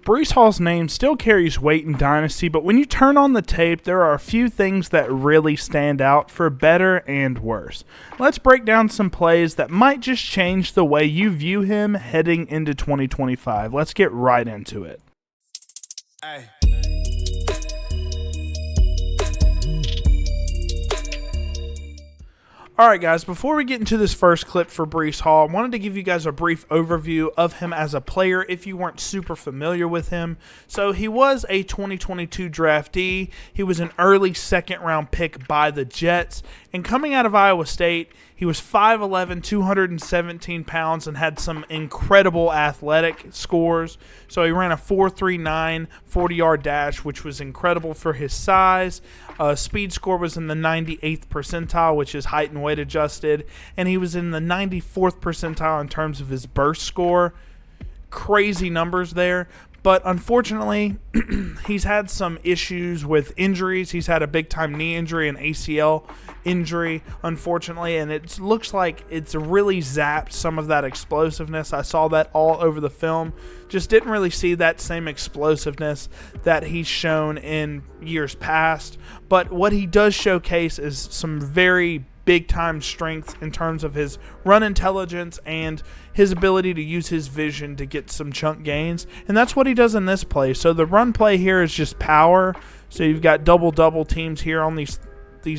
Breece Hall's name still carries weight in Dynasty, but when you turn on the tape, there are a few things that really stand out for better and worse. Let's break down some plays that might just change the way you view him heading into 2025. Let's get right into it. Hey. Alright guys, before we get into this first clip for Breece Hall, I wanted to give you guys a brief overview of him as a player if you weren't super familiar with him. So he was a 2022 draftee, he was an early second round pick by the Jets, and coming out of Iowa State, he was 5'11", 217 pounds, and had some incredible athletic scores. So he ran a 4.39 40-yard dash, which was incredible for his size. Speed score was in the 98th percentile, which is height and weight adjusted. And he was in the 94th percentile in terms of his burst score. Crazy numbers there. But unfortunately, he's had some issues with injuries. He's had a big-time knee injury and ACL injury, unfortunately, and it looks like it's really zapped some of that explosiveness. I saw that all over the film. Just didn't really see that same explosiveness that he's shown in years past. But what he does showcase is some very big-time strength in terms of his run intelligence and his ability to use his vision to get some chunk gains, and that's what he does in this play. So the run play here is just power. So you've got double teams here on these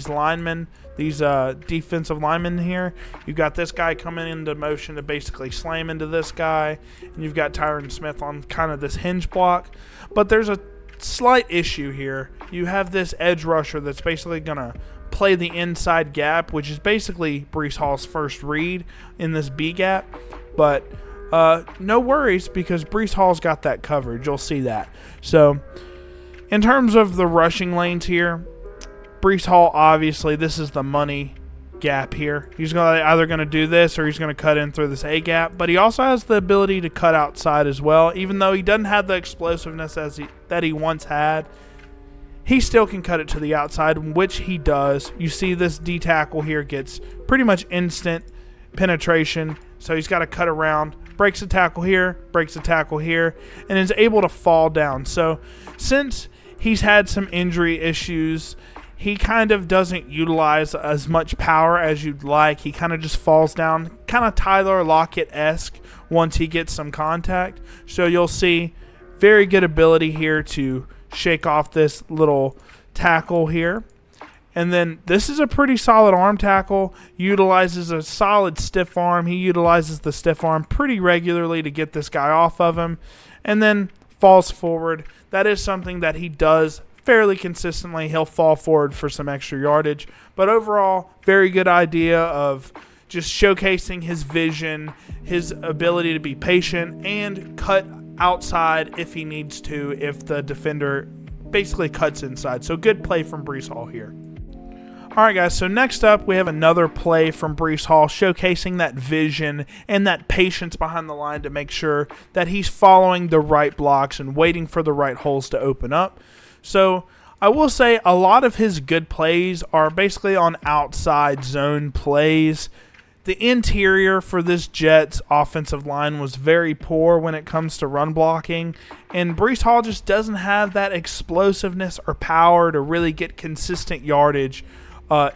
linemen, these defensive linemen here. You've got this guy coming into motion to basically slam into this guy, and you've got Tyron Smith on kind of this hinge block. But there's a slight issue here. You have this edge rusher that's basically going to play the inside gap, which is basically Breece Hall's first read in this B gap. But no worries, because Breece Hall's got that coverage. You'll see that. So in terms of the rushing lanes here, Breece Hall, obviously, this is the money gap here. He's either going to do this or he's going to cut in through this A gap. But he also has the ability to cut outside as well. Even though he doesn't have the explosiveness that he once had, he still can cut it to the outside, which he does. You see this D tackle here gets pretty much instant penetration. So he's got to cut around, breaks a tackle here, breaks a tackle here, and is able to fall down. So since he's had some injury issues, he kind of doesn't utilize as much power as you'd like. He kind of just falls down, kind of Tyler Lockett-esque once he gets some contact. So you'll see very good ability here to shake off this little tackle here. And then this is a pretty solid arm tackle. Utilizes a solid stiff arm. He utilizes the stiff arm pretty regularly to get this guy off of him. And then falls forward. That is something that he does fairly consistently. He'll fall forward for some extra yardage. But overall, very good idea of just showcasing his vision, his ability to be patient, and cut outside if he needs to, if the defender basically cuts inside. So good play from Breece Hall here. Alright guys, so next up we have another play from Breece Hall showcasing that vision and that patience behind the line to make sure that he's following the right blocks and waiting for the right holes to open up. So I will say a lot of his good plays are basically on outside zone plays. The interior for this Jets offensive line was very poor when it comes to run blocking, and Breece Hall just doesn't have that explosiveness or power to really get consistent yardage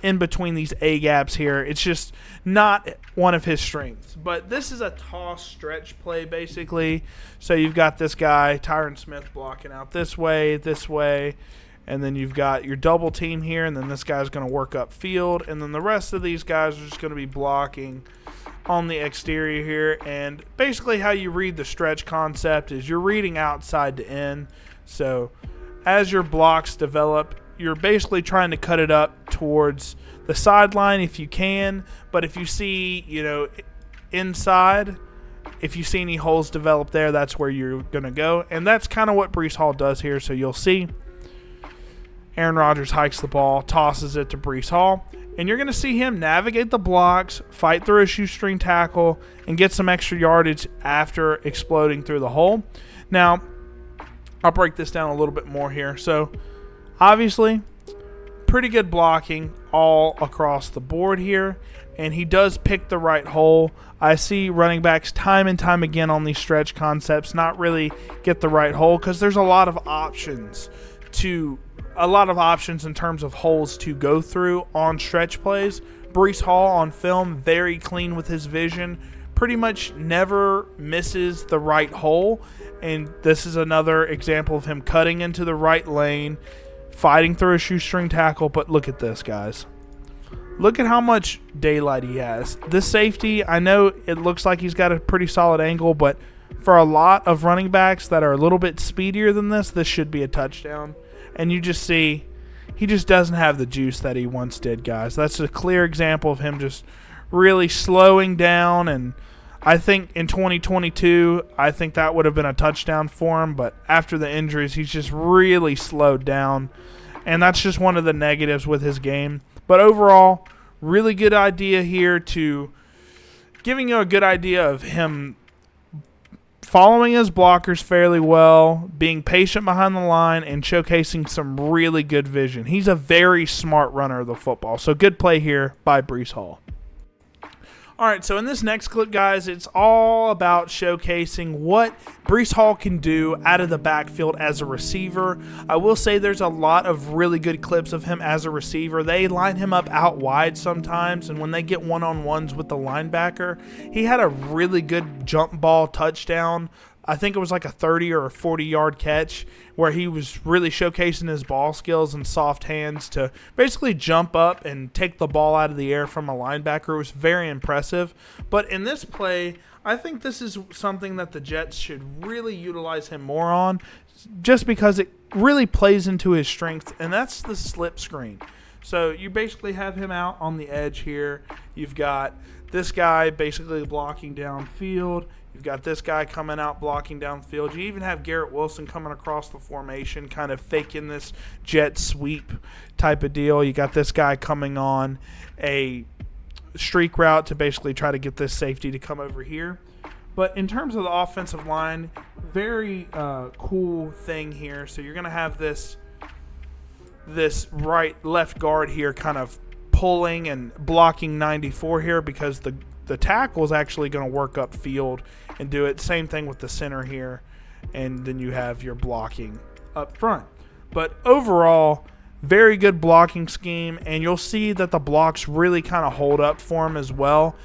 in between these A gaps here. It's just not one of his strengths. But this is a toss stretch play basically. So you've got this guy, Tyron Smith, blocking out this way, and then you've got your double team here, and then this guy's going to work up field, and then the rest of these guys are just going to be blocking on the exterior here. And basically how you read the stretch concept is you're reading outside to in. So as your blocks develop, you're basically trying to cut it up towards the sideline if you can. But if you see, inside, if you see any holes develop there, that's where you're going to go. And that's kind of what Breece Hall does here. So you'll see Aaron Rodgers hikes the ball, tosses it to Breece Hall, and you're going to see him navigate the blocks, fight through a shoestring tackle, and get some extra yardage after exploding through the hole. Now, I'll break this down a little bit more here. So obviously, pretty good blocking all across the board here. and he does pick the right hole. I see running backs time and time again on these stretch concepts not really get the right hole because there's a lot of options in terms of holes to go through on stretch plays. Breece Hall on film, very clean with his vision, pretty much never misses the right hole, and this is another example of him cutting into the right lane, fighting through a shoestring tackle. But look at this, guys. Look at how much daylight he has. This safety, I know it looks like he's got a pretty solid angle, but for a lot of running backs that are a little bit speedier than this should be a touchdown. And you just see he just doesn't have the juice that he once did, guys. That's a clear example of him just really slowing down, and I think in 2022, I think that would have been a touchdown for him, but after the injuries, he's just really slowed down, and that's just one of the negatives with his game. But overall, really good idea here to giving you a good idea of him following his blockers fairly well, being patient behind the line, and showcasing some really good vision. He's a very smart runner of the football, so good play here by Breece Hall. All right, so in this next clip, guys, it's all about showcasing what Breece Hall can do out of the backfield as a receiver. I will say there's a lot of really good clips of him as a receiver. They line him up out wide sometimes, and when they get one-on-ones with the linebacker, he had a really good jump ball touchdown. I think it was like a 30 or a 40-yard catch where he was really showcasing his ball skills and soft hands to basically jump up and take the ball out of the air from a linebacker. It was very impressive. But in this play, I think this is something that the Jets should really utilize him more on just because it really plays into his strength, and that's the slip screen. So you basically have him out on the edge here. You've got this guy basically blocking downfield. You've got this guy coming out blocking downfield. You even have Garrett Wilson coming across the formation, kind of faking this jet sweep type of deal. You got this guy coming on a streak route to basically try to get this safety to come over here. But in terms of the offensive line, very cool thing here. So you're going to have this left guard here kind of pulling and blocking 94 here because the tackle is actually going to work upfield and do it. Same thing with the center here. And then you have your blocking up front. But overall, very good blocking scheme. And you'll see that the blocks really kind of hold up for him as well.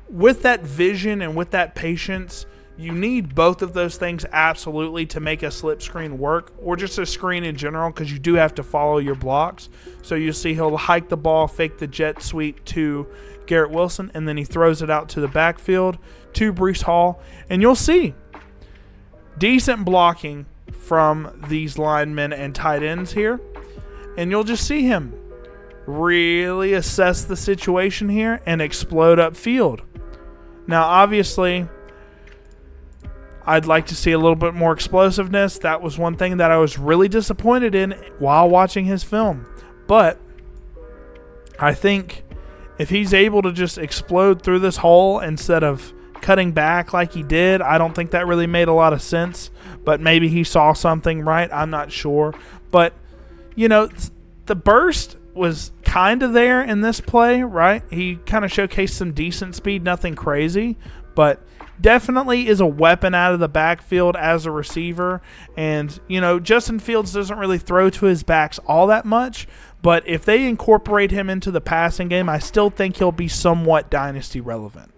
With that vision and with that patience, you need both of those things absolutely to make a slip screen work, or just a screen in general, because you do have to follow your blocks. So you'll see he'll hike the ball, fake the jet sweep to Garrett Wilson, and then he throws it out to the backfield to Breece Hall. And you'll see decent blocking from these linemen and tight ends here. And you'll just see him really assess the situation here and explode upfield. Now, obviously, I'd like to see a little bit more explosiveness. That was one thing that I was really disappointed in while watching his film. But I think if he's able to just explode through this hole instead of cutting back like he did, I don't think that really made a lot of sense. But maybe he saw something, right? I'm not sure. But, you know, the burst was kind of there in this play, right? He kind of showcased some decent speed, nothing crazy, but definitely is a weapon out of the backfield as a receiver. And, you know, Justin Fields doesn't really throw to his backs all that much, but if they incorporate him into the passing game, I still think he'll be somewhat dynasty relevant.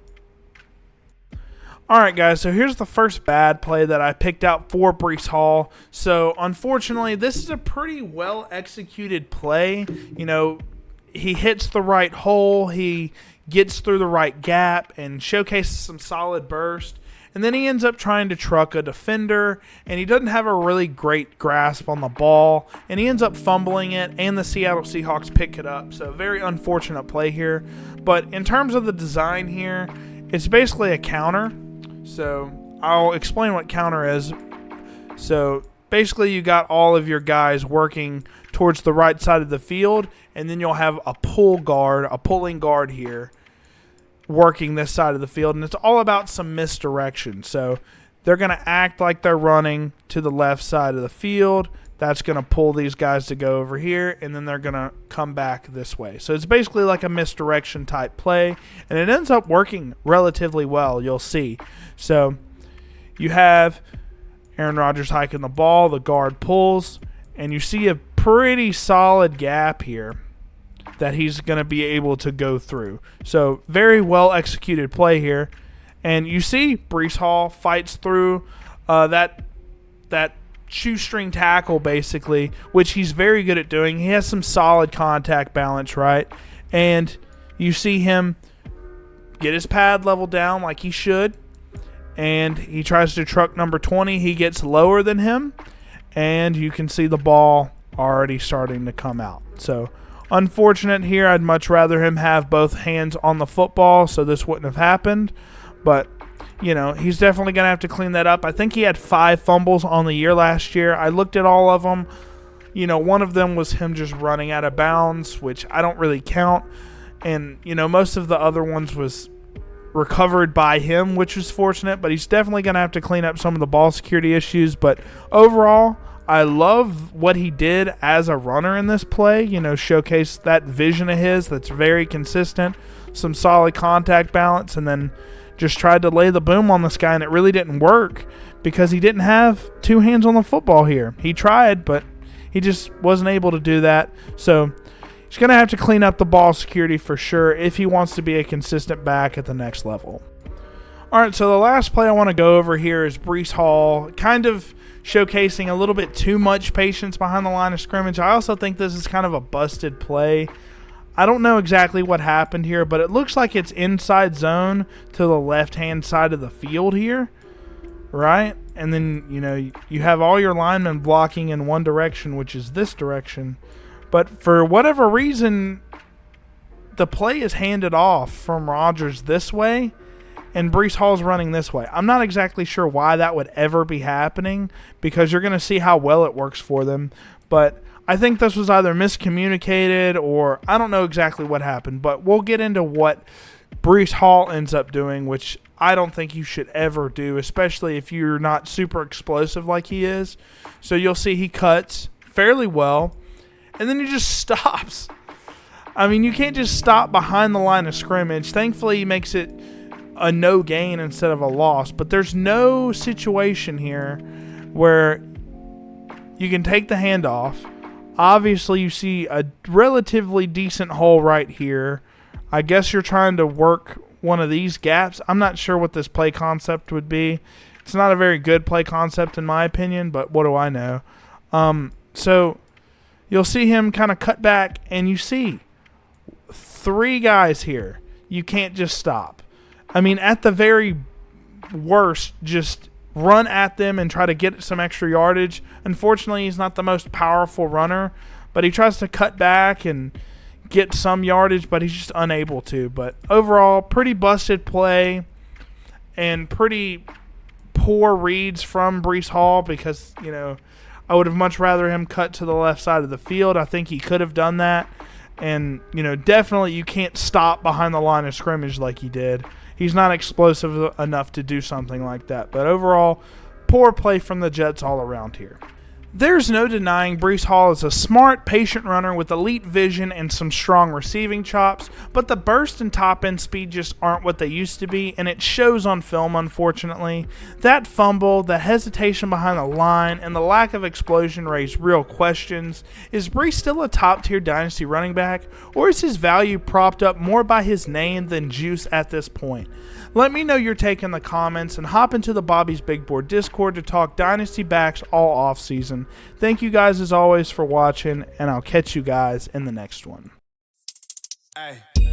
All right, guys, so here's the first bad play that I picked out for Breece Hall. So, unfortunately, this is a pretty well-executed play. You know, he hits the right hole, he gets through the right gap, and showcases some solid burst. And then he ends up trying to truck a defender, and he doesn't have a really great grasp on the ball, and he ends up fumbling it, and the Seattle Seahawks pick it up. So, very unfortunate play here. But in terms of the design here, it's basically a counter. So I'll explain what counter is. So basically you got all of your guys working towards the right side of the field, and then you'll have a pulling guard here working this side of the field, and it's all about some misdirection. So they're going to act like they're running to the left side of the field. That's going to pull these guys to go over here, and then they're going to come back this way. So it's basically like a misdirection type play, and it ends up working relatively well, you'll see. So you have Aaron Rodgers hiking the ball, the guard pulls, and you see a pretty solid gap here that he's going to be able to go through. So very well executed play here. And you see Breece Hall fights through that shoestring tackle, basically, which he's very good at doing. He has some solid contact balance, right? And you see him get his pad level down like he should. And he tries to truck number 20. He gets lower than him. And you can see the ball already starting to come out. So unfortunate here. I'd much rather him have both hands on the football, so this wouldn't have happened. But, you know, he's definitely going to have to clean that up. I think he had 5 fumbles on the year last year. I looked at all of them. You know, one of them was him just running out of bounds, which I don't really count. And, you know, most of the other ones was recovered by him, which was fortunate. But he's definitely going to have to clean up some of the ball security issues. But overall, I love what he did as a runner in this play. You know, showcase that vision of his that's very consistent, some solid contact balance, and then just tried to lay the boom on this guy, and it really didn't work because he didn't have 2 hands on the football here. He tried, but he just wasn't able to do that. So he's going to have to clean up the ball security for sure if he wants to be a consistent back at the next level. All right, so the last play I want to go over here is Breece Hall, kind of showcasing a little bit too much patience behind the line of scrimmage. I also think this is kind of a busted play. I don't know exactly what happened here, but it looks like it's inside zone to the left-hand side of the field here, right? And then, you know, you have all your linemen blocking in one direction, which is this direction. But for whatever reason, the play is handed off from Rodgers this way, and Breece Hall's running this way. I'm not exactly sure why that would ever be happening because you're going to see how well it works for them. But I think this was either miscommunicated or I don't know exactly what happened, but we'll get into what Breece Hall ends up doing, which I don't think you should ever do, especially if you're not super explosive like he is. So you'll see he cuts fairly well, and then he just stops. I mean, you can't just stop behind the line of scrimmage. Thankfully, he makes it a no gain instead of a loss, but there's no situation here where you can take the handoff. Obviously, you see a relatively decent hole right here. I guess you're trying to work one of these gaps. I'm not sure what this play concept would be. It's not a very good play concept in my opinion, but what do I know? So you'll see him kind of cut back, and you see 3 guys here. You can't just stop. I mean, at the very worst, just run at them and try to get some extra yardage. Unfortunately, he's not the most powerful runner, but he tries to cut back and get some yardage, but he's just unable to. But overall, pretty busted play and pretty poor reads from Breece Hall because, you know, I would have much rather him cut to the left side of the field. I think he could have done that. And, you know, definitely you can't stop behind the line of scrimmage like he did. He's not explosive enough to do something like that. But overall, poor play from the Jets all around here. There's no denying Breece Hall is a smart, patient runner with elite vision and some strong receiving chops, but the burst and top-end speed just aren't what they used to be, and it shows on film, unfortunately. That fumble, the hesitation behind the line, and the lack of explosion raise real questions. Is Breece still a top-tier Dynasty running back, or is his value propped up more by his name than juice at this point? Let me know your take in the comments and hop into the Bobby's Big Board Discord to talk Dynasty backs all offseason. Thank you guys as always for watching, and I'll catch you guys in the next one. Hey.